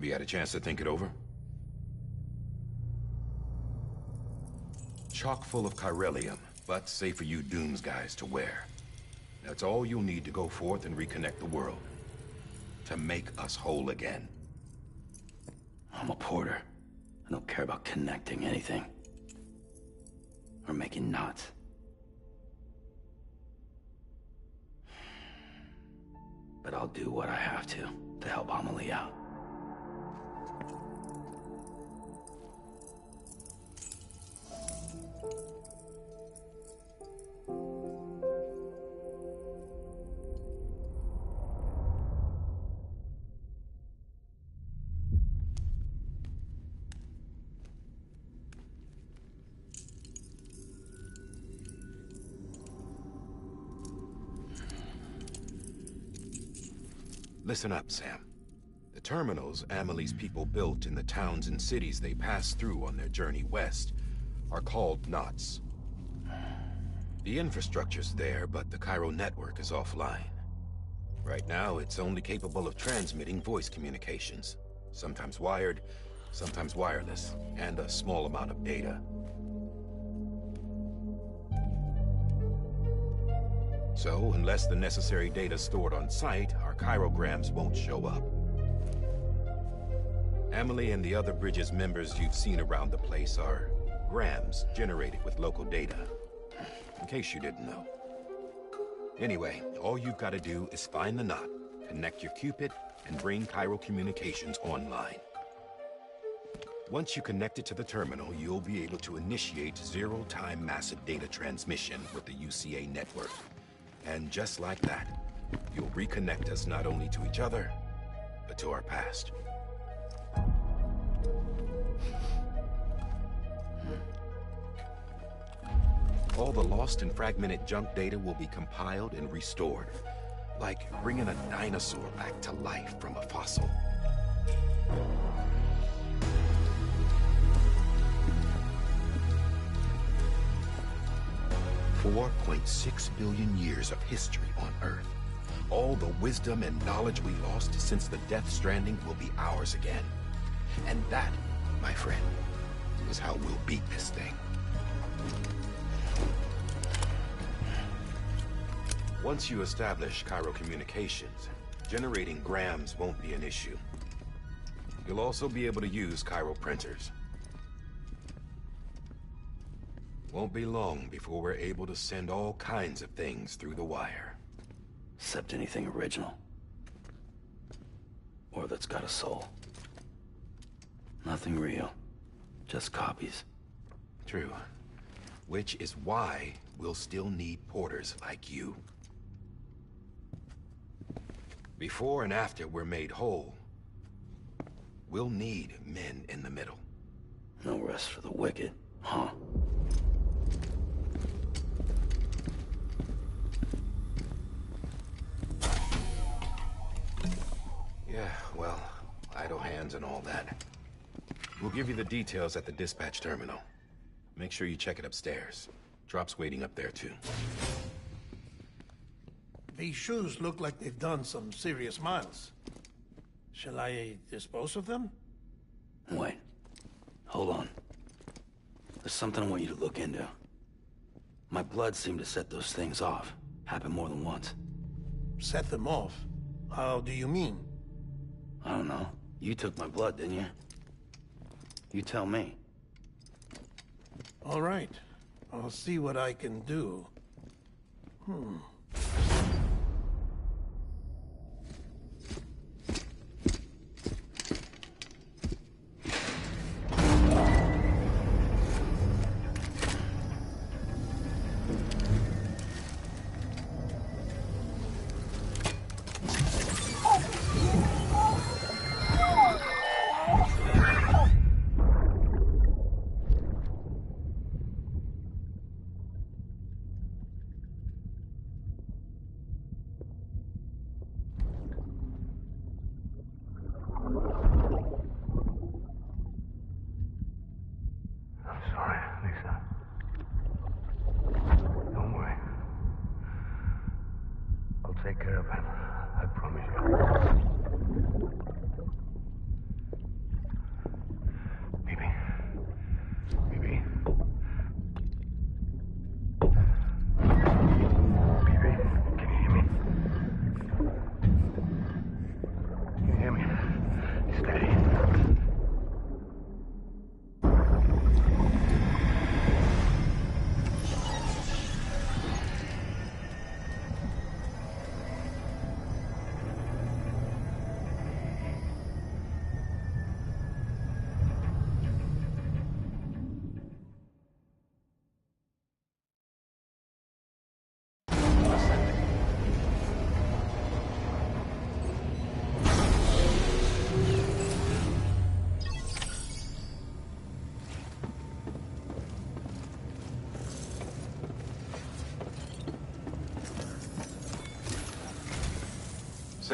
Have you had a chance to think it over? Chock full of chiralium, but safe for you Dooms guys to wear. That's all you'll need to go forth and reconnect the world. To make us whole again. I'm a porter. I don't care about connecting anything. Or making knots. But I'll do what I have to help Amelie out. Listen up, Sam. The terminals Amelie's people built in the towns and cities they passed through on their journey west are called knots. The infrastructure's there, but the Cairo network is offline. Right now, it's only capable of transmitting voice communications. Sometimes wired, sometimes wireless, and a small amount of data. So, unless the necessary data's stored on site, our chirograms won't show up. Amelie and the other Bridges members you've seen around the place are grams generated with local data. In case you didn't know. Anyway, all you've got to do is find the knot, connect your Cupid, and bring Cairo communications online. Once you connect it to the terminal, you'll be able to initiate zero-time massive data transmission with the UCA network. And just like that, you'll reconnect us not only to each other, but to our past. All the lost and fragmented junk data will be compiled and restored, like bringing a dinosaur back to life from a fossil. 4.6 billion years of history on Earth. All the wisdom and knowledge we lost since the death Stranding will be ours again. And that, my friend, is how we'll beat this thing. Once you establish Cairo communications, generating grams won't be an issue. You'll also be able to use Cairo printers. Won't be long before we're able to send all kinds of things through the wire. Except anything original. Or that's got a soul. Nothing real. Just copies. True. Which is why we'll still need porters like you. Before and after we're made whole, we'll need men in the middle. No rest for the wicked, huh? Yeah, well, idle hands and all that. We'll give you the details at the dispatch terminal. Make sure you check it upstairs. Drop's waiting up there, too. These shoes look like they've done some serious miles. Shall I dispose of them? Wait. Hold on. There's something I want you to look into. My blood seemed to set those things off. Happened more than once. Set them off? How do you mean? I don't know. You took my blood, didn't you? You tell me. All right. I'll see what I can do. Take care of him. I promise you.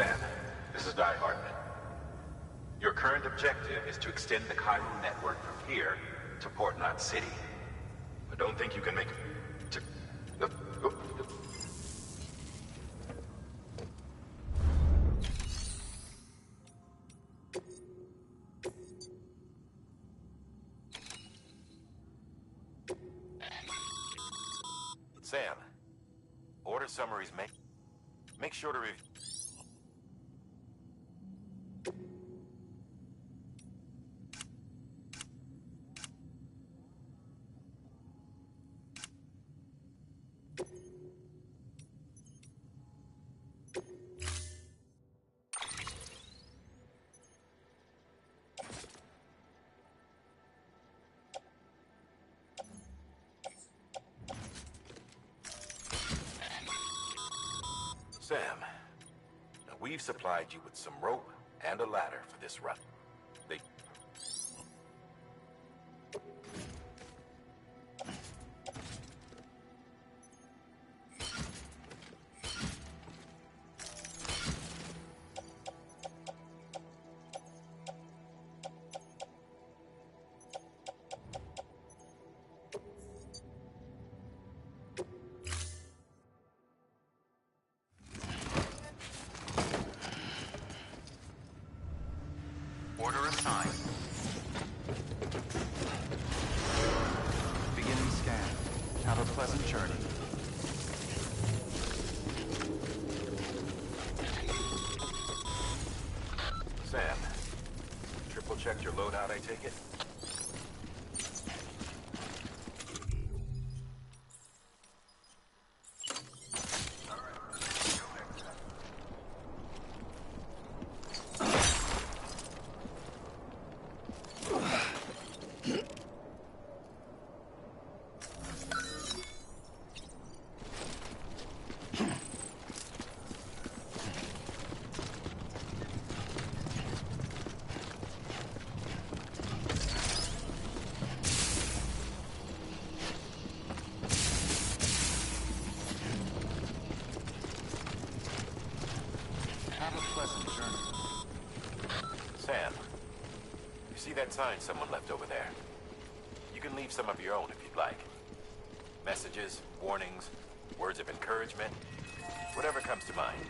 Sam, this is Di Hartman. Your current objective is to extend the Cairo network from here to Port Knot City. I don't think you can make it to... Sam, order summaries make sure to review. Sam, we've supplied you with some rope and a ladder for this run. They... Order assigned. Beginning scan. Have a pleasant journey. Sam, triple checked your loadout, I take it? Have a pleasant journey. Sam, you see that sign someone left over there? You can leave some of your own if you'd like. Messages, warnings, words of encouragement, whatever comes to mind.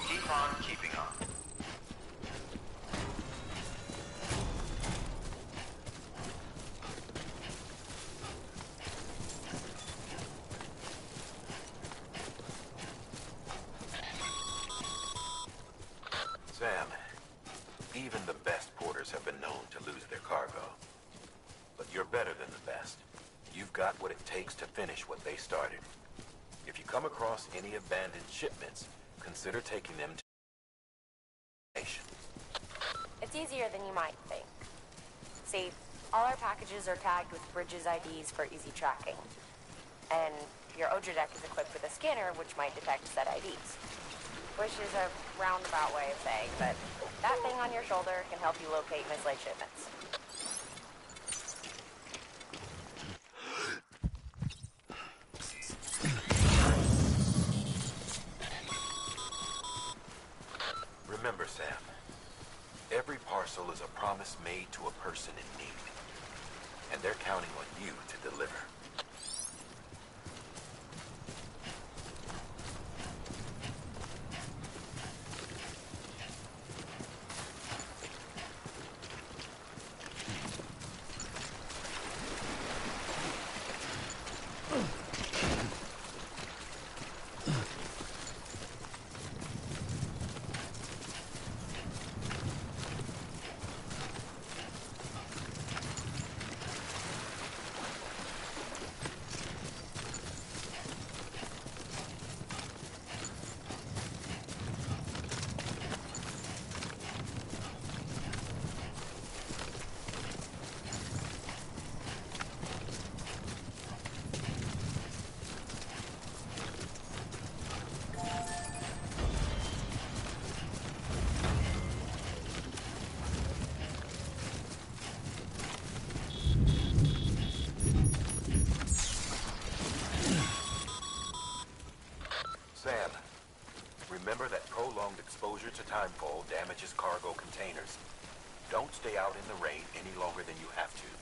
Keep on keeping on. Sam, even the best porters have been known to lose their cargo. But you're better than the best. You've got what it takes to finish what they started. If you come across any abandoned shipments, consider taking them to the station. It's easier than you might think. See, all our packages are tagged with Bridges IDs for easy tracking. And your Odra deck is equipped with a scanner which might detect said IDs. Which is a roundabout way of saying that that thing on your shoulder can help you locate mislaid shipments. Remember, Sam, every parcel is a promise made to a person in need. And they're counting on you to deliver. exposure to timefall damages cargo containers. Don't stay out in the rain any longer than you have to.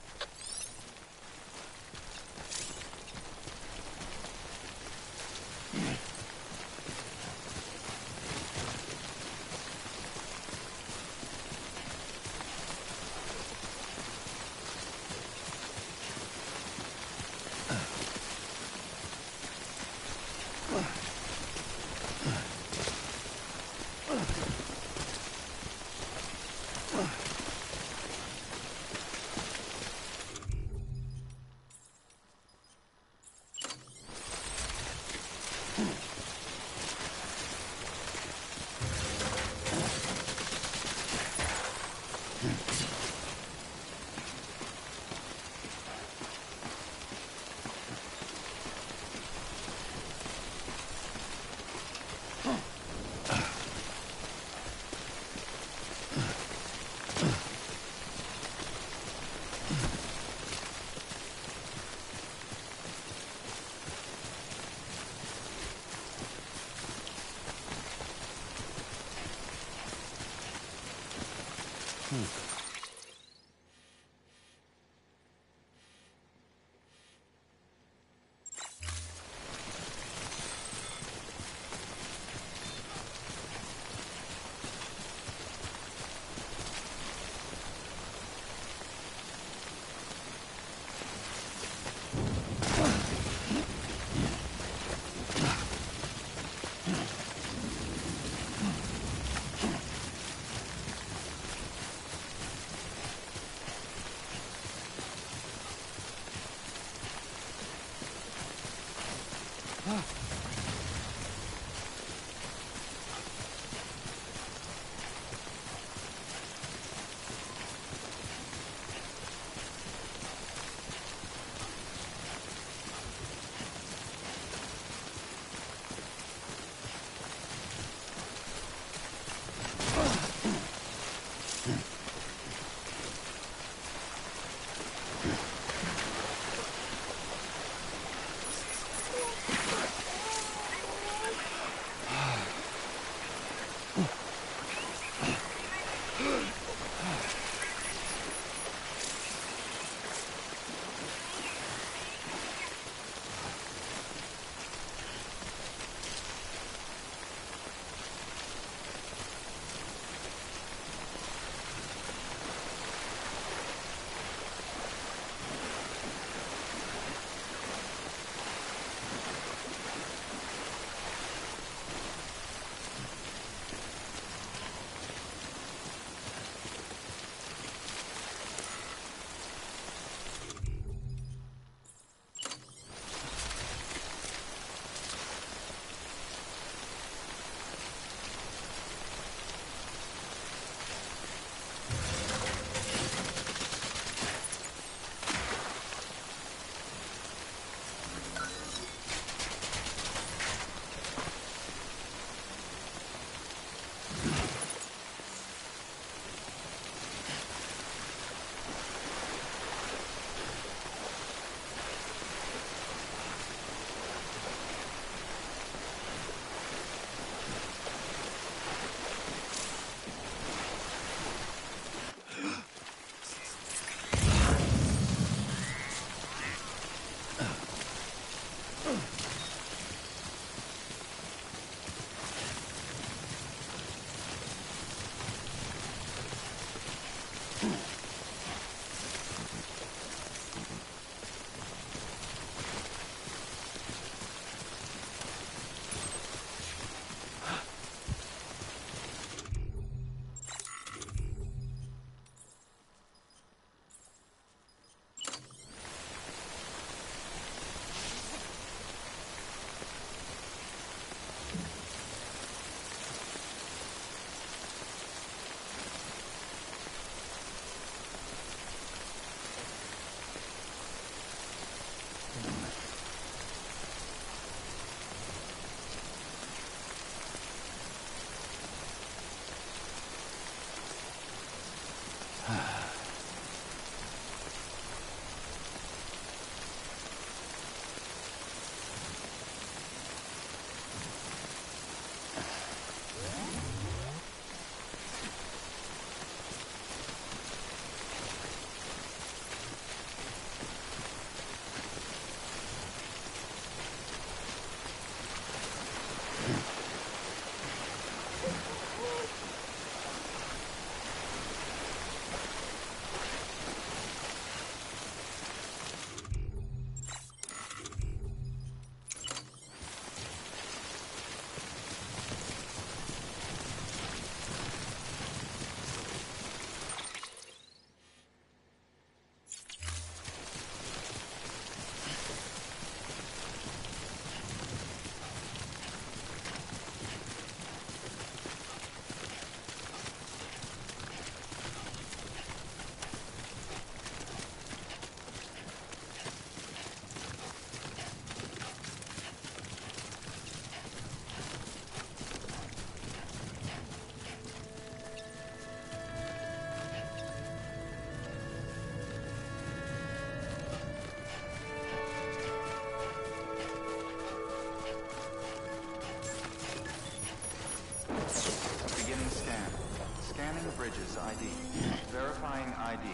ID.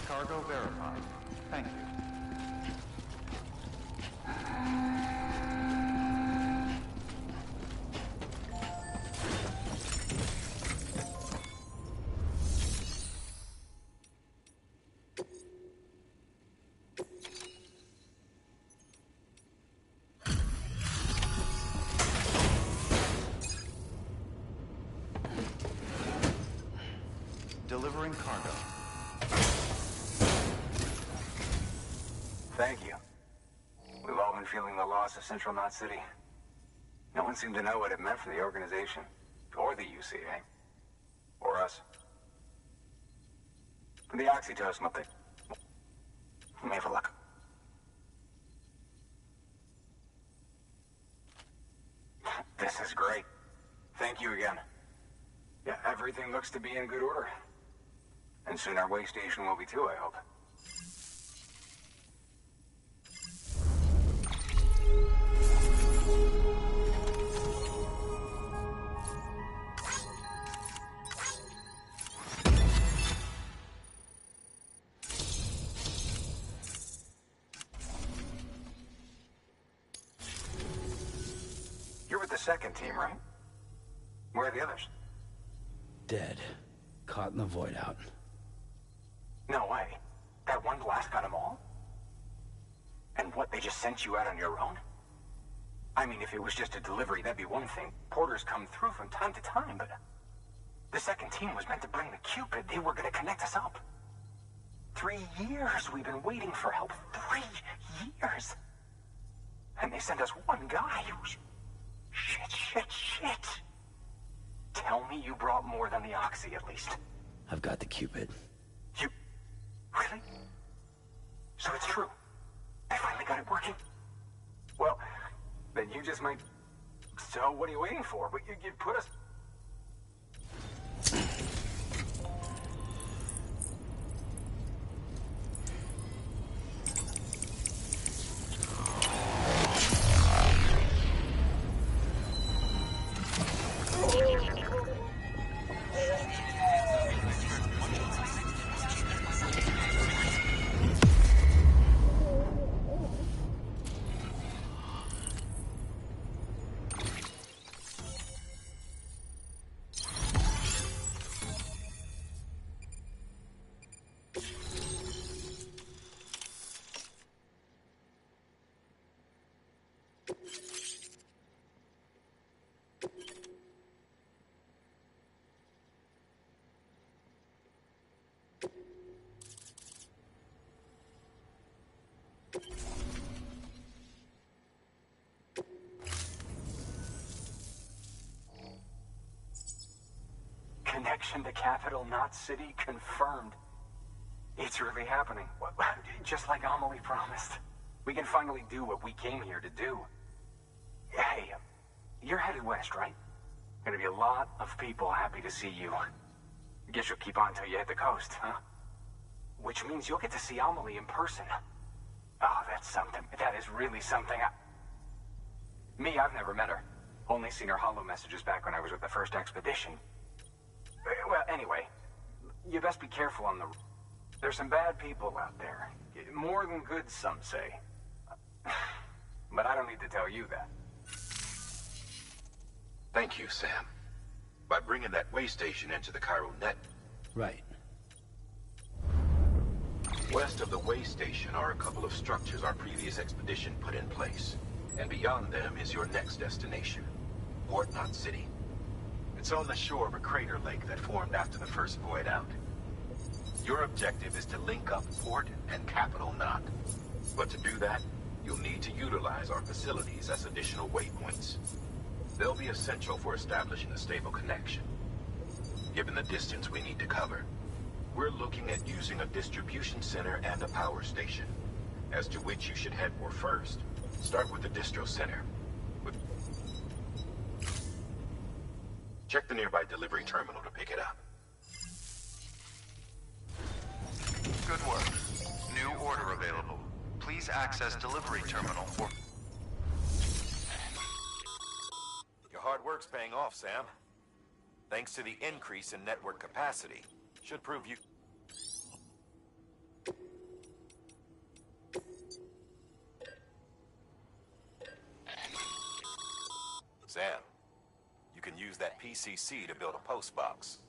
Cargo verified. Thank you. Delivering cargo. Thank you. We've all been feeling the loss of Central Knot City. No one seemed to know what it meant for the organization, or the UCA, or us. The oxytocin up there. Let me have a look. This is great. Thank you again. Yeah, everything looks to be in good order. And soon our way station will be too, I hope. You're with the second team, right? Where are the others? Dead. Caught in the void out. No way. That one blast got them all? And what, they just sent you out on your own? I mean, if it was just a delivery, that'd be one thing. Porters come through from time to time, but... The second team was meant to bring the Cupid. They were gonna connect us up. 3 years we've been waiting for help. 3 years! And they sent us one guy who's... Shit. Tell me you brought more than the Oxy, at least. I've got the Cupid. You... Really? So it's true. They finally got it working. Well, then you just might... So what are you waiting for? But you put us... Connection to Capital Knot City confirmed. It's really happening. Just like Amelie promised. We can finally do what we came here to do. Hey, you're headed west, right? Gonna be a lot of people happy to see you. Guess you'll keep on till you hit the coast, huh? Which means you'll get to see Amelie in person. Oh, that's something. That is really something. Me, I've never met her. Only seen her holo messages back when I was with the first expedition. Well, anyway, you best be careful on the... There's some bad people out there. More than good, some say. But I don't need to tell you that. Thank you, Sam. By bringing that way station into the Cairo net. Right. West of the way station are a couple of structures our previous expedition put in place. And beyond them is your next destination, Port Knot City. It's on the shore of a crater lake that formed after the first void out. Your objective is to link up Port and Capital Knot. But to do that, you'll need to utilize our facilities as additional waypoints. They'll be essential for establishing a stable connection. Given the distance we need to cover, we're looking at using a distribution center and a power station. As to which you should head for first, start with the distro center. Check the nearby delivery terminal to pick it up. Good work. New order available. Please access delivery terminal for... Your hard work's paying off, Sam. Thanks to the increase in network capacity. Should prove you... Sam, you can use that PCC to build a post box.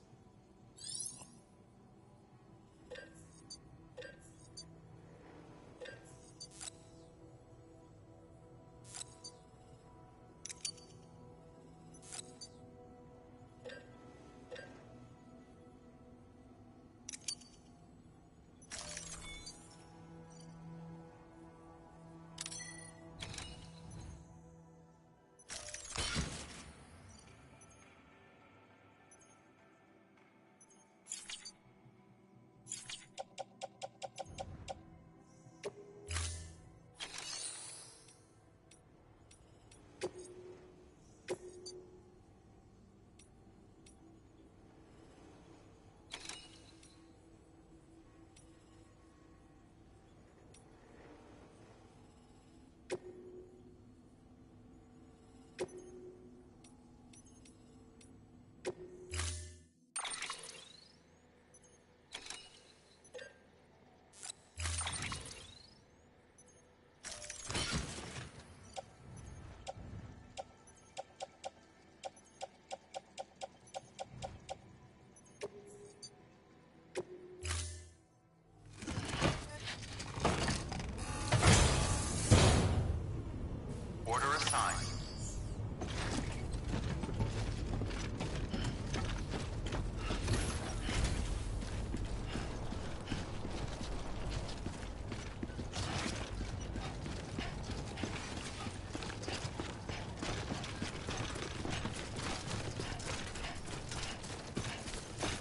Order assigned.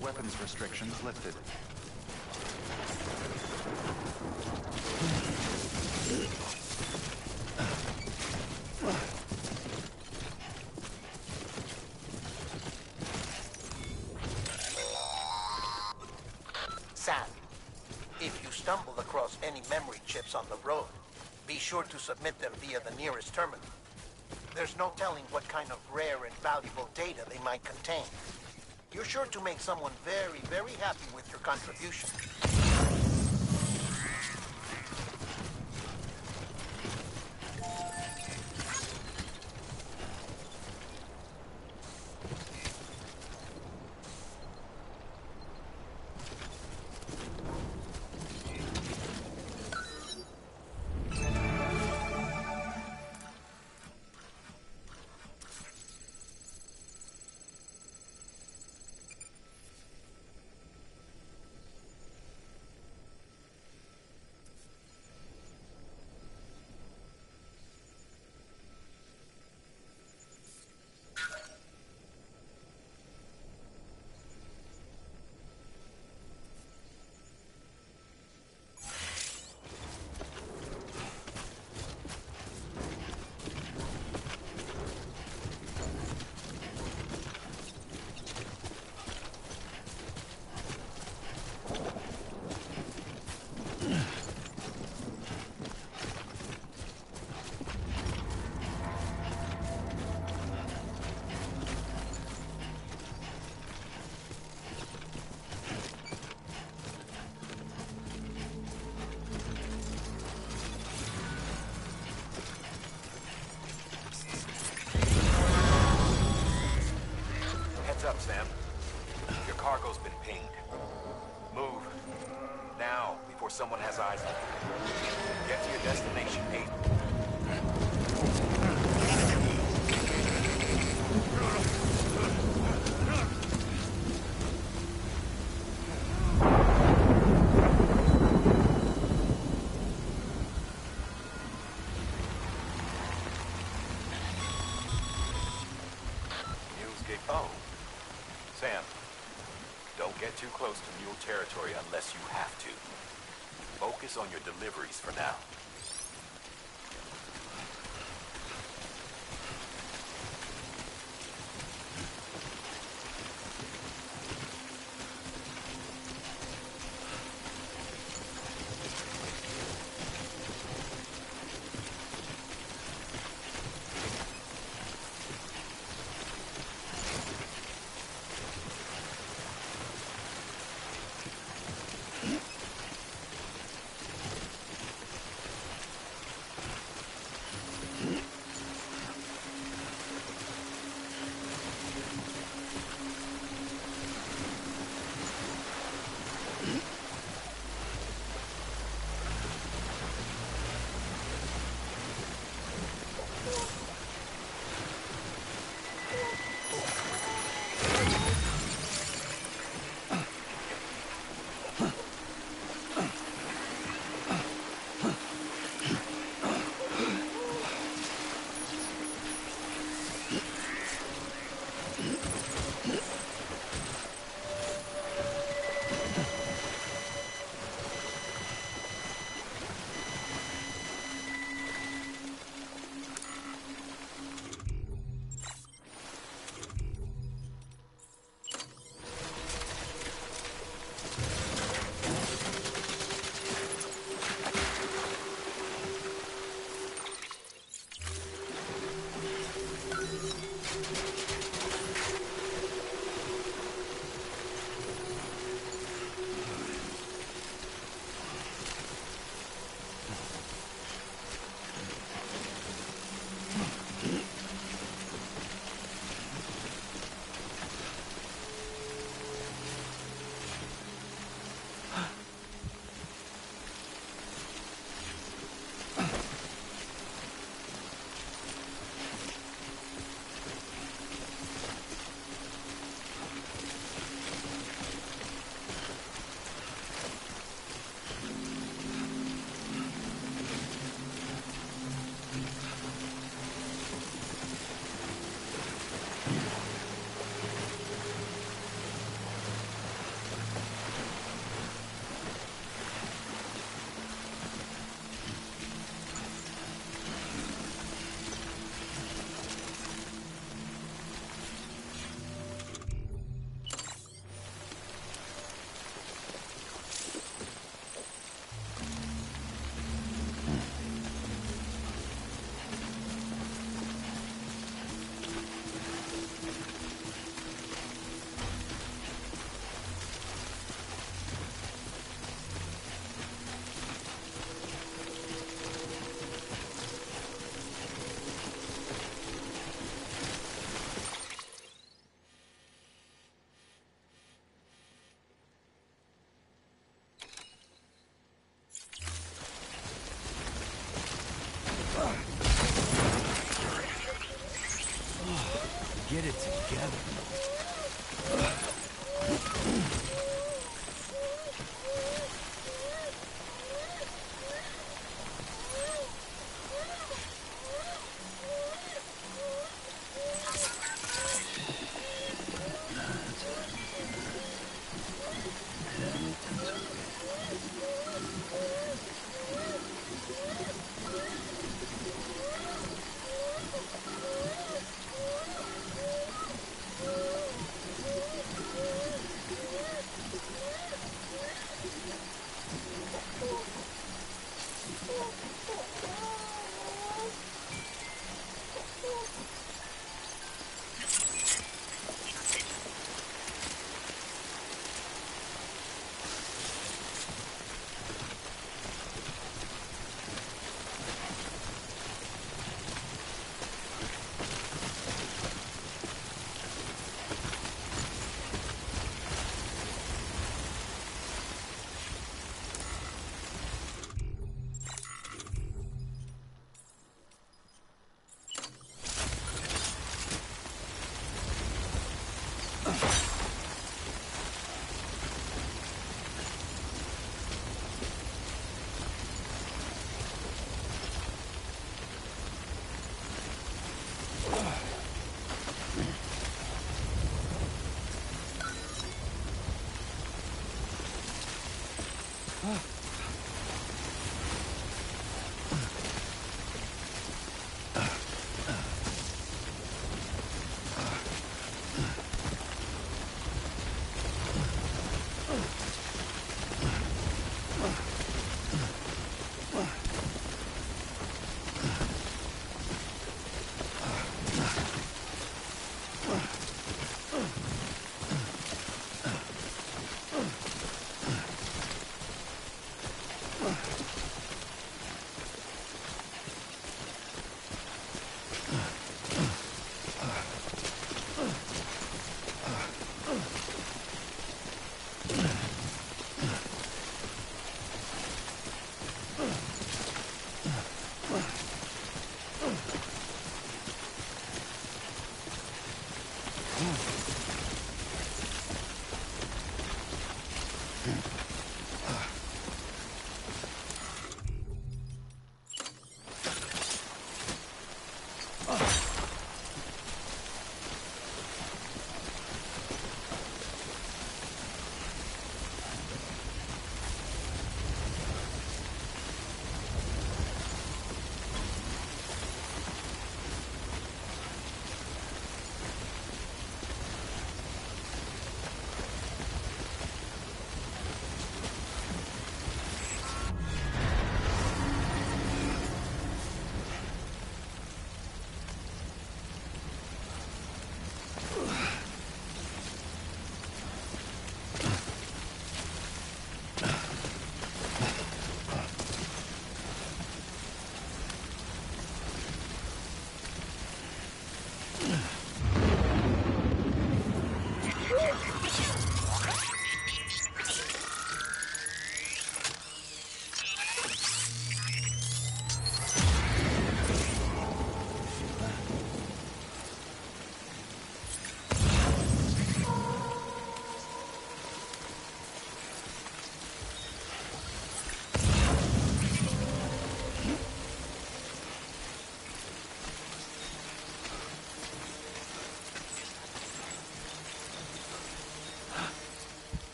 Weapons restrictions lifted. Sam, if you stumble across any memory chips on the road, be sure to submit them via the nearest terminal. There's no telling what kind of rare and valuable data they might contain. You're sure to make someone very, very happy with your contribution. Heads up, Sam. Your cargo's been pinged. Move. Now, before someone has eyes on you. Get to your destination, 8. Oh, Sam, don't get too close to mule territory unless you have to. Focus on your deliveries for now. Get it together.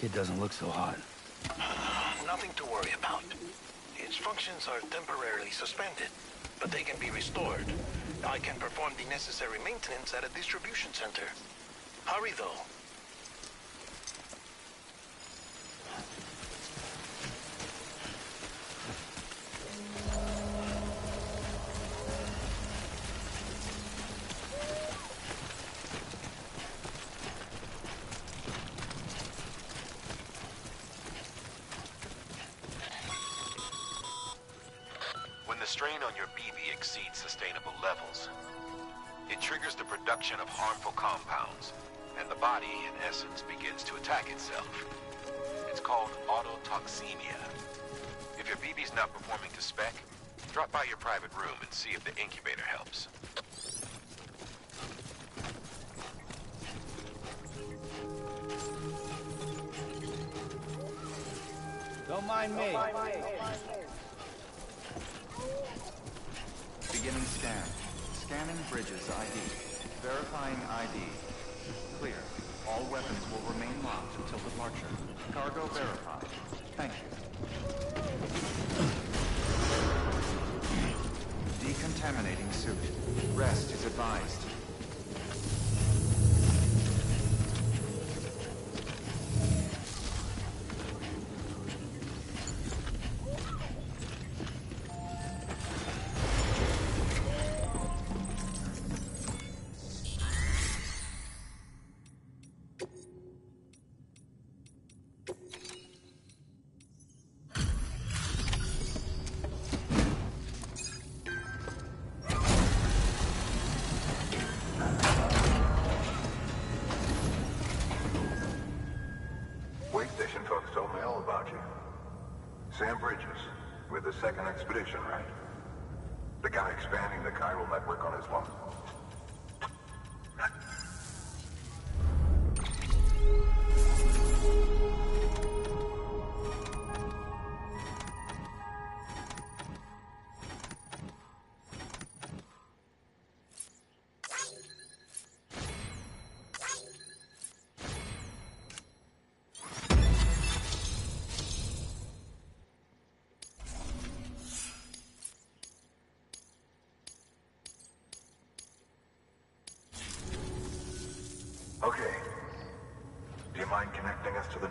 Kid doesn't look so hot. Nothing to worry about. Its functions are temporarily suspended, but they can be restored. I can perform the necessary maintenance at a distribution center. Hurry, though. When the strain on your BB exceeds sustainable levels, it triggers the production of harmful compounds, and the body, in essence, begins to attack itself. It's called autotoxemia. If your BB's not performing to spec, drop by your private room and see if the incubator helps. Don't mind me. Beginning scan. Scanning Bridges ID. Verifying ID. Clear. All weapons will remain locked until departure. Cargo verified. Thank you. Decontaminating suit. Rest is advised. Sam Bridges, with the second expedition, right? The guy expanding the chiral network on his lawn. Okay. Do you mind connecting us to the...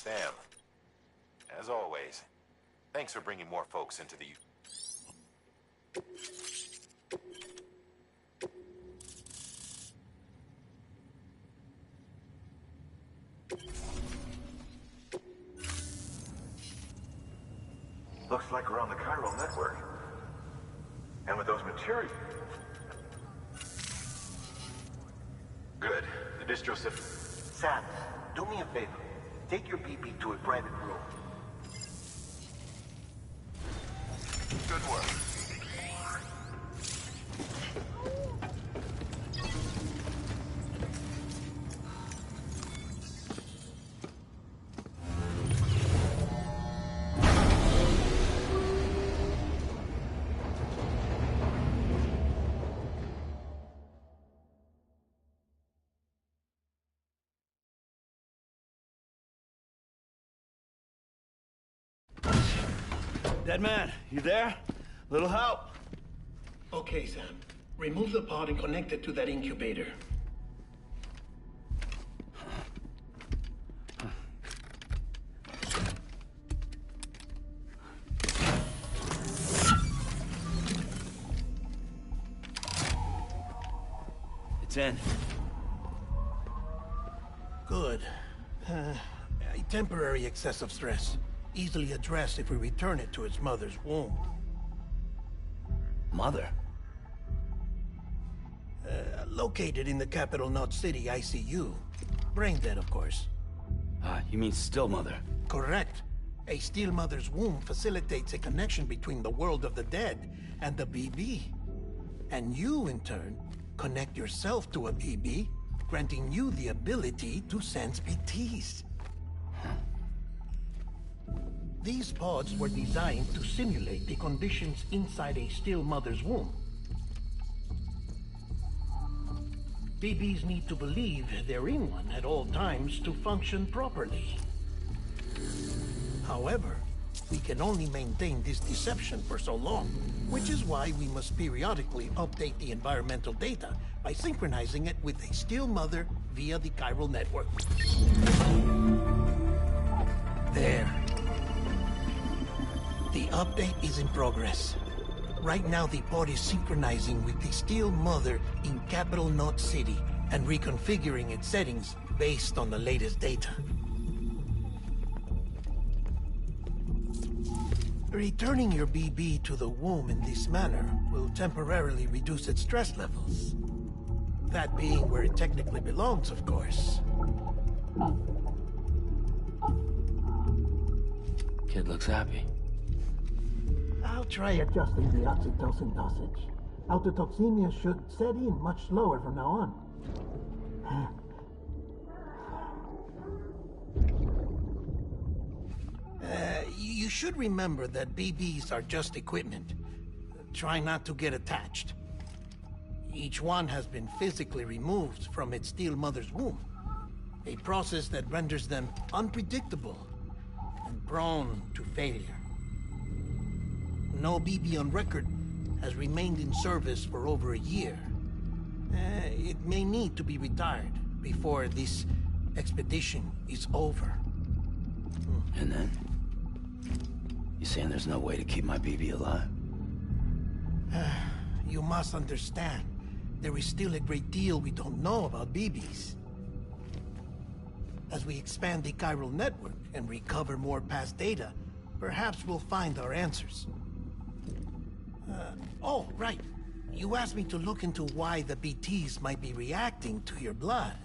Sam, as always, thanks for bringing more folks into the... Looks like we're on the chiral network. And with those materials... Good. The distro system... Sam, do me a favor. Take your BB to a private room. Good work. Dead man, you there? Little help? Okay, Sam. Remove the pod and connect it to that incubator. It's in. Good. A temporary excessive stress. easily addressed if we return it to its mother's womb. Mother? Located in the capital Knot City ICU. Brain dead, of course. You mean still mother? Correct. A still mother's womb facilitates a connection between the world of the dead and the BB. And you, in turn, connect yourself to a BB, granting you the ability to sense BTs. These pods were designed to simulate the conditions inside a still mother's womb. BBs need to believe they're in one at all times to function properly. However, we can only maintain this deception for so long, which is why we must periodically update the environmental data by synchronizing it with a still mother via the chiral network. There. The update is in progress. Right now, the pod is synchronizing with the still mother in capital Knot City and reconfiguring its settings based on the latest data. Returning your BB to the womb in this manner will temporarily reduce its stress levels. That being where it technically belongs, of course. Kid looks happy. I'll try adjusting the oxytocin dosage. Autotoxemia should set in much slower from now on. You should remember that BBs are just equipment. Try not to get attached. Each one has been physically removed from its still mother's womb. A process that renders them unpredictable and prone to failure. No BB on record has remained in service for over a year. It may need to be retired before this expedition is over. And then? You saying there's no way to keep my BB alive? You must understand, there is still a great deal we don't know about BBs. As we expand the chiral network and recover more past data, perhaps we'll find our answers. Oh, right. You asked me to look into why the BTs might be reacting to your blood.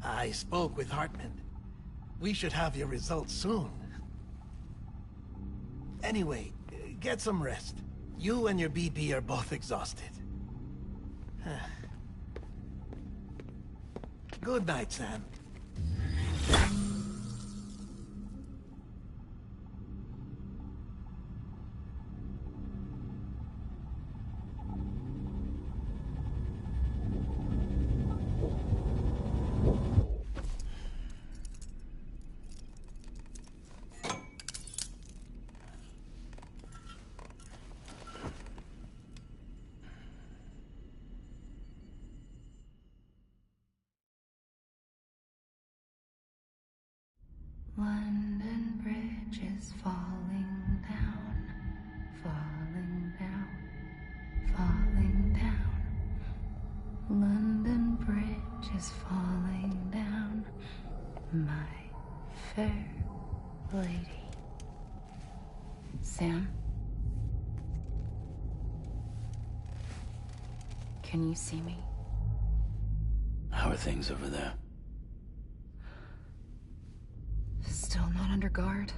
I spoke with Hartman. We should have your results soon. Anyway, get some rest. You and your BB are both exhausted. Good night, Sam. London Bridge is falling down, falling down, falling down. London Bridge is falling down, my fair lady. Sam? Can you see me? How are things over there? Still not under guard,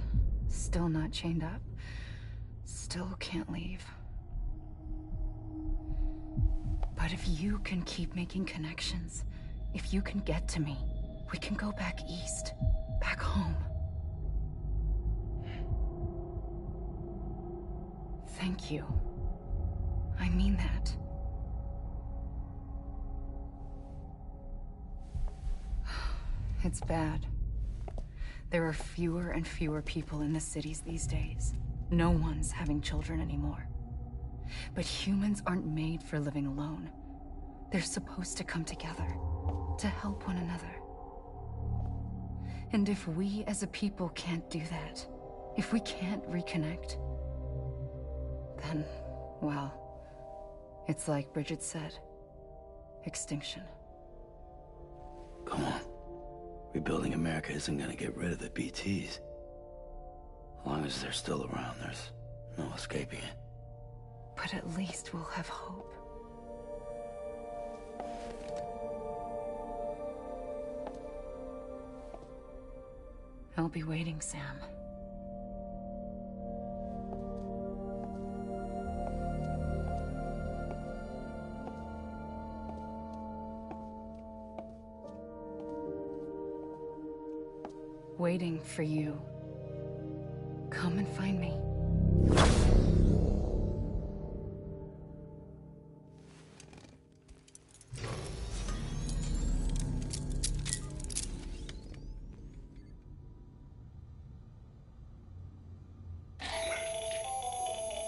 still not chained up, still can't leave. But if you can keep making connections, if you can get to me, we can go back east, back home. Thank you. I mean that. It's bad. There are fewer and fewer people in the cities these days. No one's having children anymore. But humans aren't made for living alone. They're supposed to come together, to help one another. And if we as a people can't do that, if we can't reconnect, then, well, it's like Bridget said, extinction. Come on. Rebuilding America isn't gonna get rid of the BTs. As long as they're still around, there's no escaping it. But at least we'll have hope. I'll be waiting, Sam. Waiting for you. Come and find me.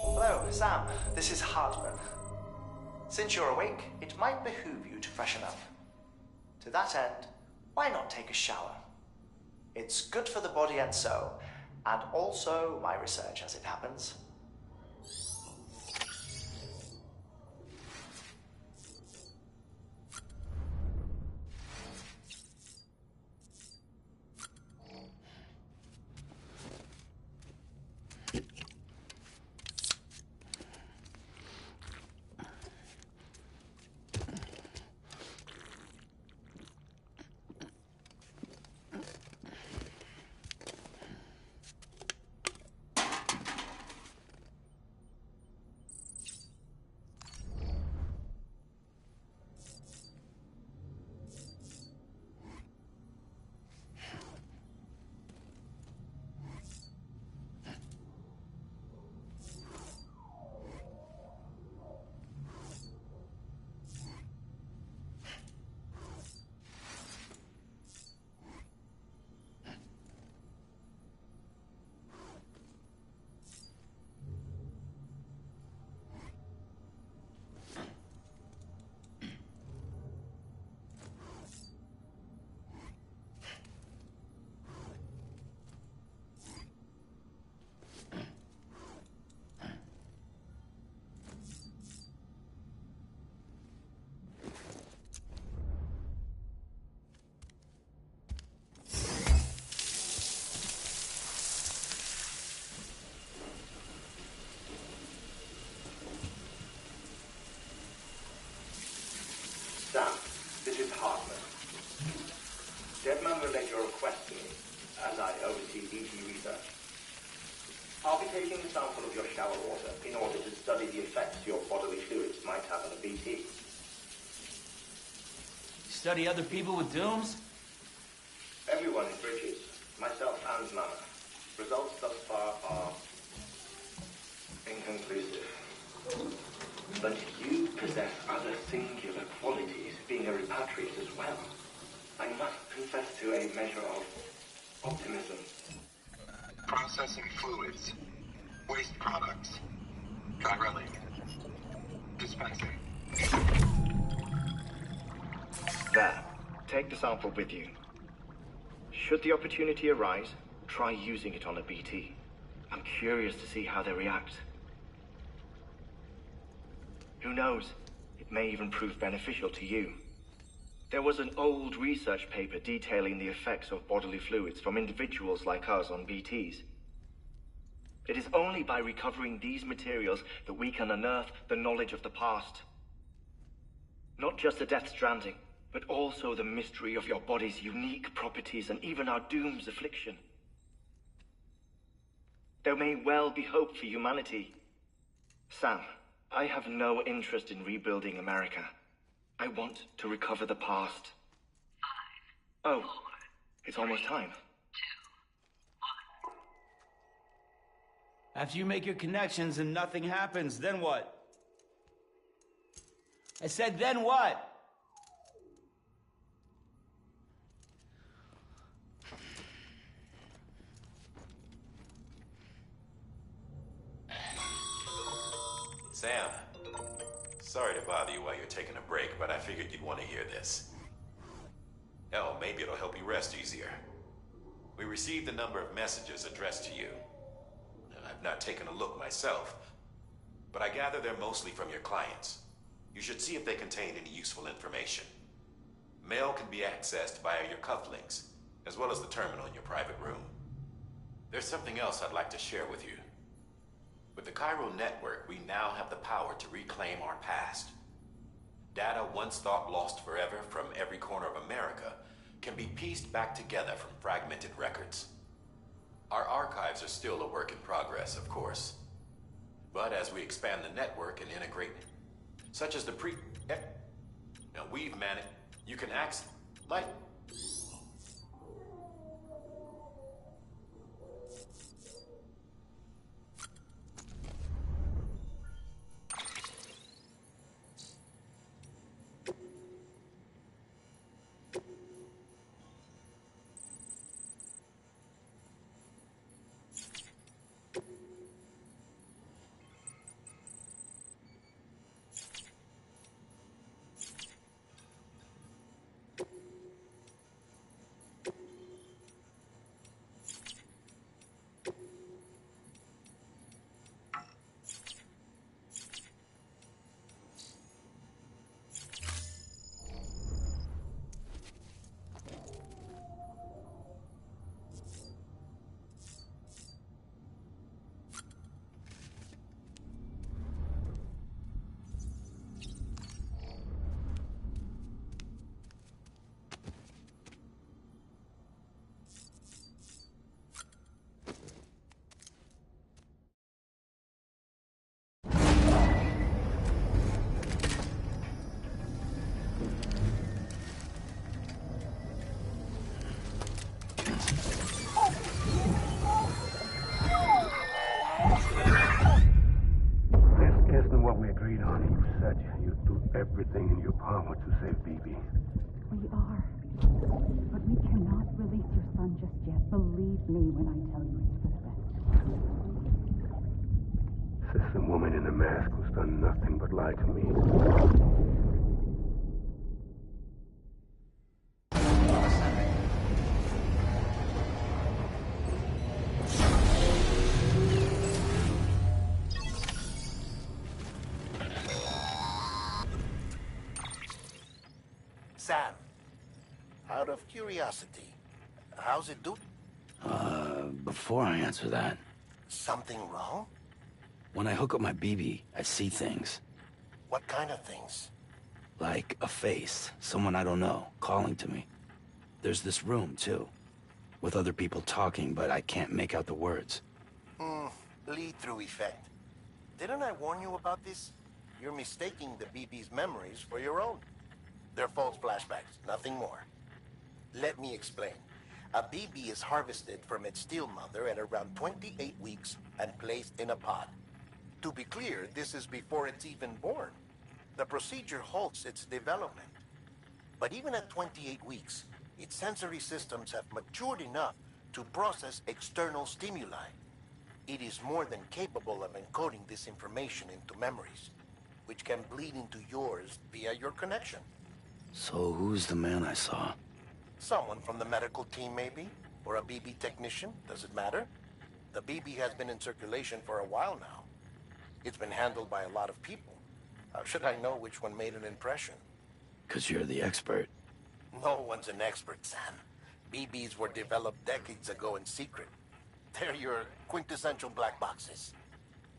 Hello, Sam. This is Hartman. Since you're awake, it might behoove you to freshen up. To that end, why not take a shower? It's good for the body and soul, and also my research as it happens. Sam, this is Hartman. Deadman relayed your request to me, as I oversee BT research. I'll be taking a sample of your shower water in order to study the effects your bodily fluids might have on a BT. Study other people with dooms? Everyone in Bridges, myself and Mama. Results thus far are inconclusive. But you possess other singular qualities, being a repatriate as well. I must confess to a measure of optimism. Processing fluids. Waste products. Drilling. Dispensing. There. Take the sample with you. Should the opportunity arise, try using it on a BT. I'm curious to see how they react. Who knows? It may even prove beneficial to you. There was an old research paper detailing the effects of bodily fluids from individuals like us on BTs. It is only by recovering these materials that we can unearth the knowledge of the past. Not just the Death Stranding, but also the mystery of your body's unique properties and even our doom's affliction. There may well be hope for humanity. Sam, I have no interest in rebuilding America. I want to recover the past. 5, 4, it's almost time. 2, 1. After you make your connections and nothing happens, then what? I said, then what? Sam, sorry to bother you while you're taking a break, but I figured you'd want to hear this. Hell, maybe it'll help you rest easier. We received a number of messages addressed to you. I've not taken a look myself, but I gather they're mostly from your clients. You should see if they contain any useful information. Mail can be accessed via your cufflinks, as well as the terminal in your private room. There's something else I'd like to share with you. With the Chiral network, we now have the power to reclaim our past. Data once thought lost forever from every corner of America can be pieced back together from fragmented records. Our archives are still a work in progress, of course. But as we expand the network and integrate, such as the now we've managed, you can access, like, everything in your power to save BB. We are. But we cannot release your son just yet. Believe me when I tell you it's for the best. Says the woman in the mask who's done nothing but lie to me. Sam, out of curiosity, how's it do? Before I answer that... Something wrong? When I hook up my BB, I see things. What kind of things? Like a face, someone I don't know, calling to me. There's this room, too, with other people talking, but I can't make out the words. Lead-through effect. Didn't I warn you about this? You're mistaking the BB's memories for your own. They're false flashbacks, nothing more. Let me explain. A BB is harvested from its steel mother at around 28 weeks and placed in a pod. To be clear, this is before it's even born. The procedure halts its development. But even at 28 weeks, its sensory systems have matured enough to process external stimuli. It is more than capable of encoding this information into memories, which can bleed into yours via your connection. So who's the man I saw? Someone from the medical team, maybe? Or a BB technician? Does it matter? The BB has been in circulation for a while now. It's been handled by a lot of people. How should I know which one made an impression? 'Cause you're the expert. No one's an expert, Sam. BBs were developed decades ago in secret. They're your quintessential black boxes.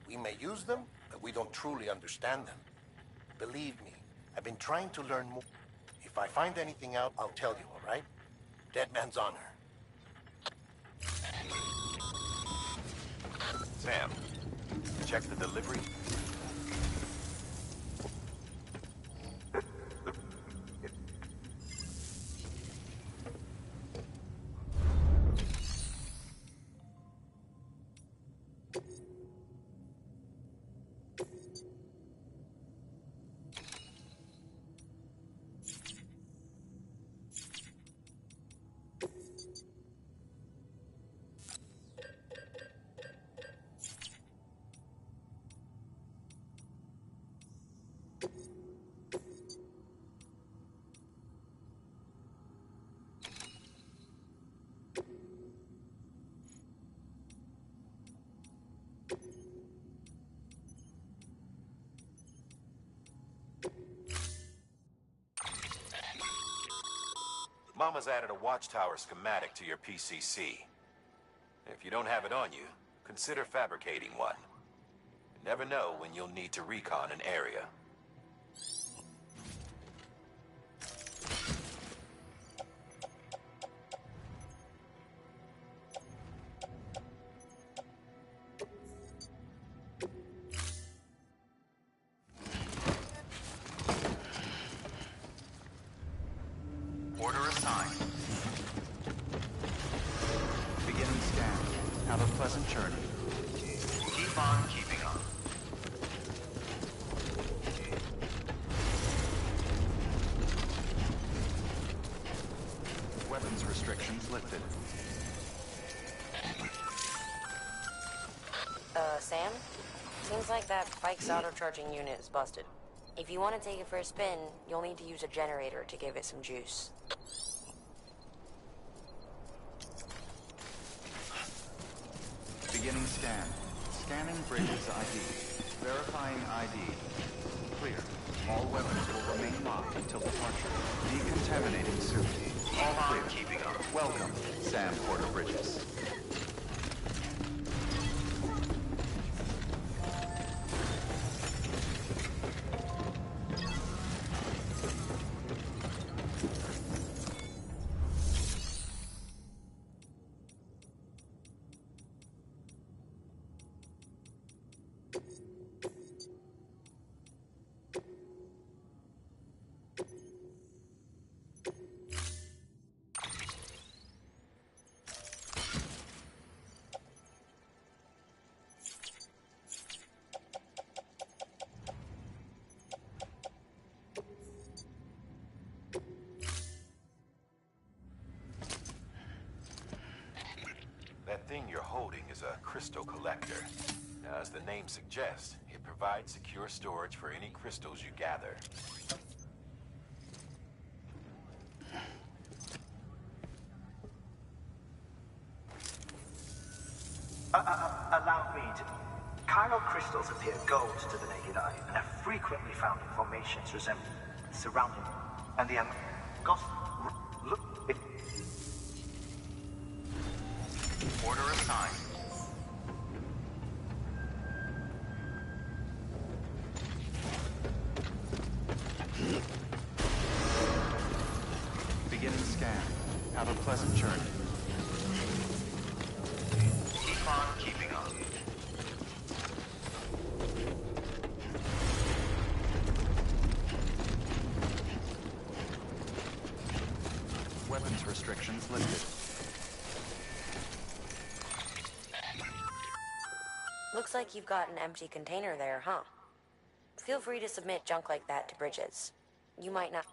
We may use them, but we don't truly understand them. Believe me, I've been trying to learn more. If I find anything out, I'll tell you, all right? Dead man's honor. Sam, check the delivery. Mama's added a watchtower schematic to your PCC. If you don't have it on you, consider fabricating one. You never know when you'll need to recon an area. Order assigned. Beginning scan. Have a pleasant journey. Keep on keeping on. Weapons restrictions lifted. Sam? Seems like that bike's auto-charging unit is busted. If you want to take it for a spin, you'll need to use a generator to give it some juice. Beginning scan. Scanning Bridges ID. Verifying ID. Clear. All weapons will remain locked until departure. Decontaminating soon. All clear. Keeping up. Welcome, Sam Porter Bridges. That thing you're holding is a crystal collector. Now, as the name suggests, it provides secure storage for any crystals you gather. Allow me to... Chiral crystals appear gold to the naked eye and are frequently found in formations surrounding them. And the look... Order assigned. Beginning scan. Have a pleasant journey. Keep on keeping on. Weapons restrictions lifted. Looks like you've got an empty container there, huh? Feel free to submit junk like that to Bridges. You might not...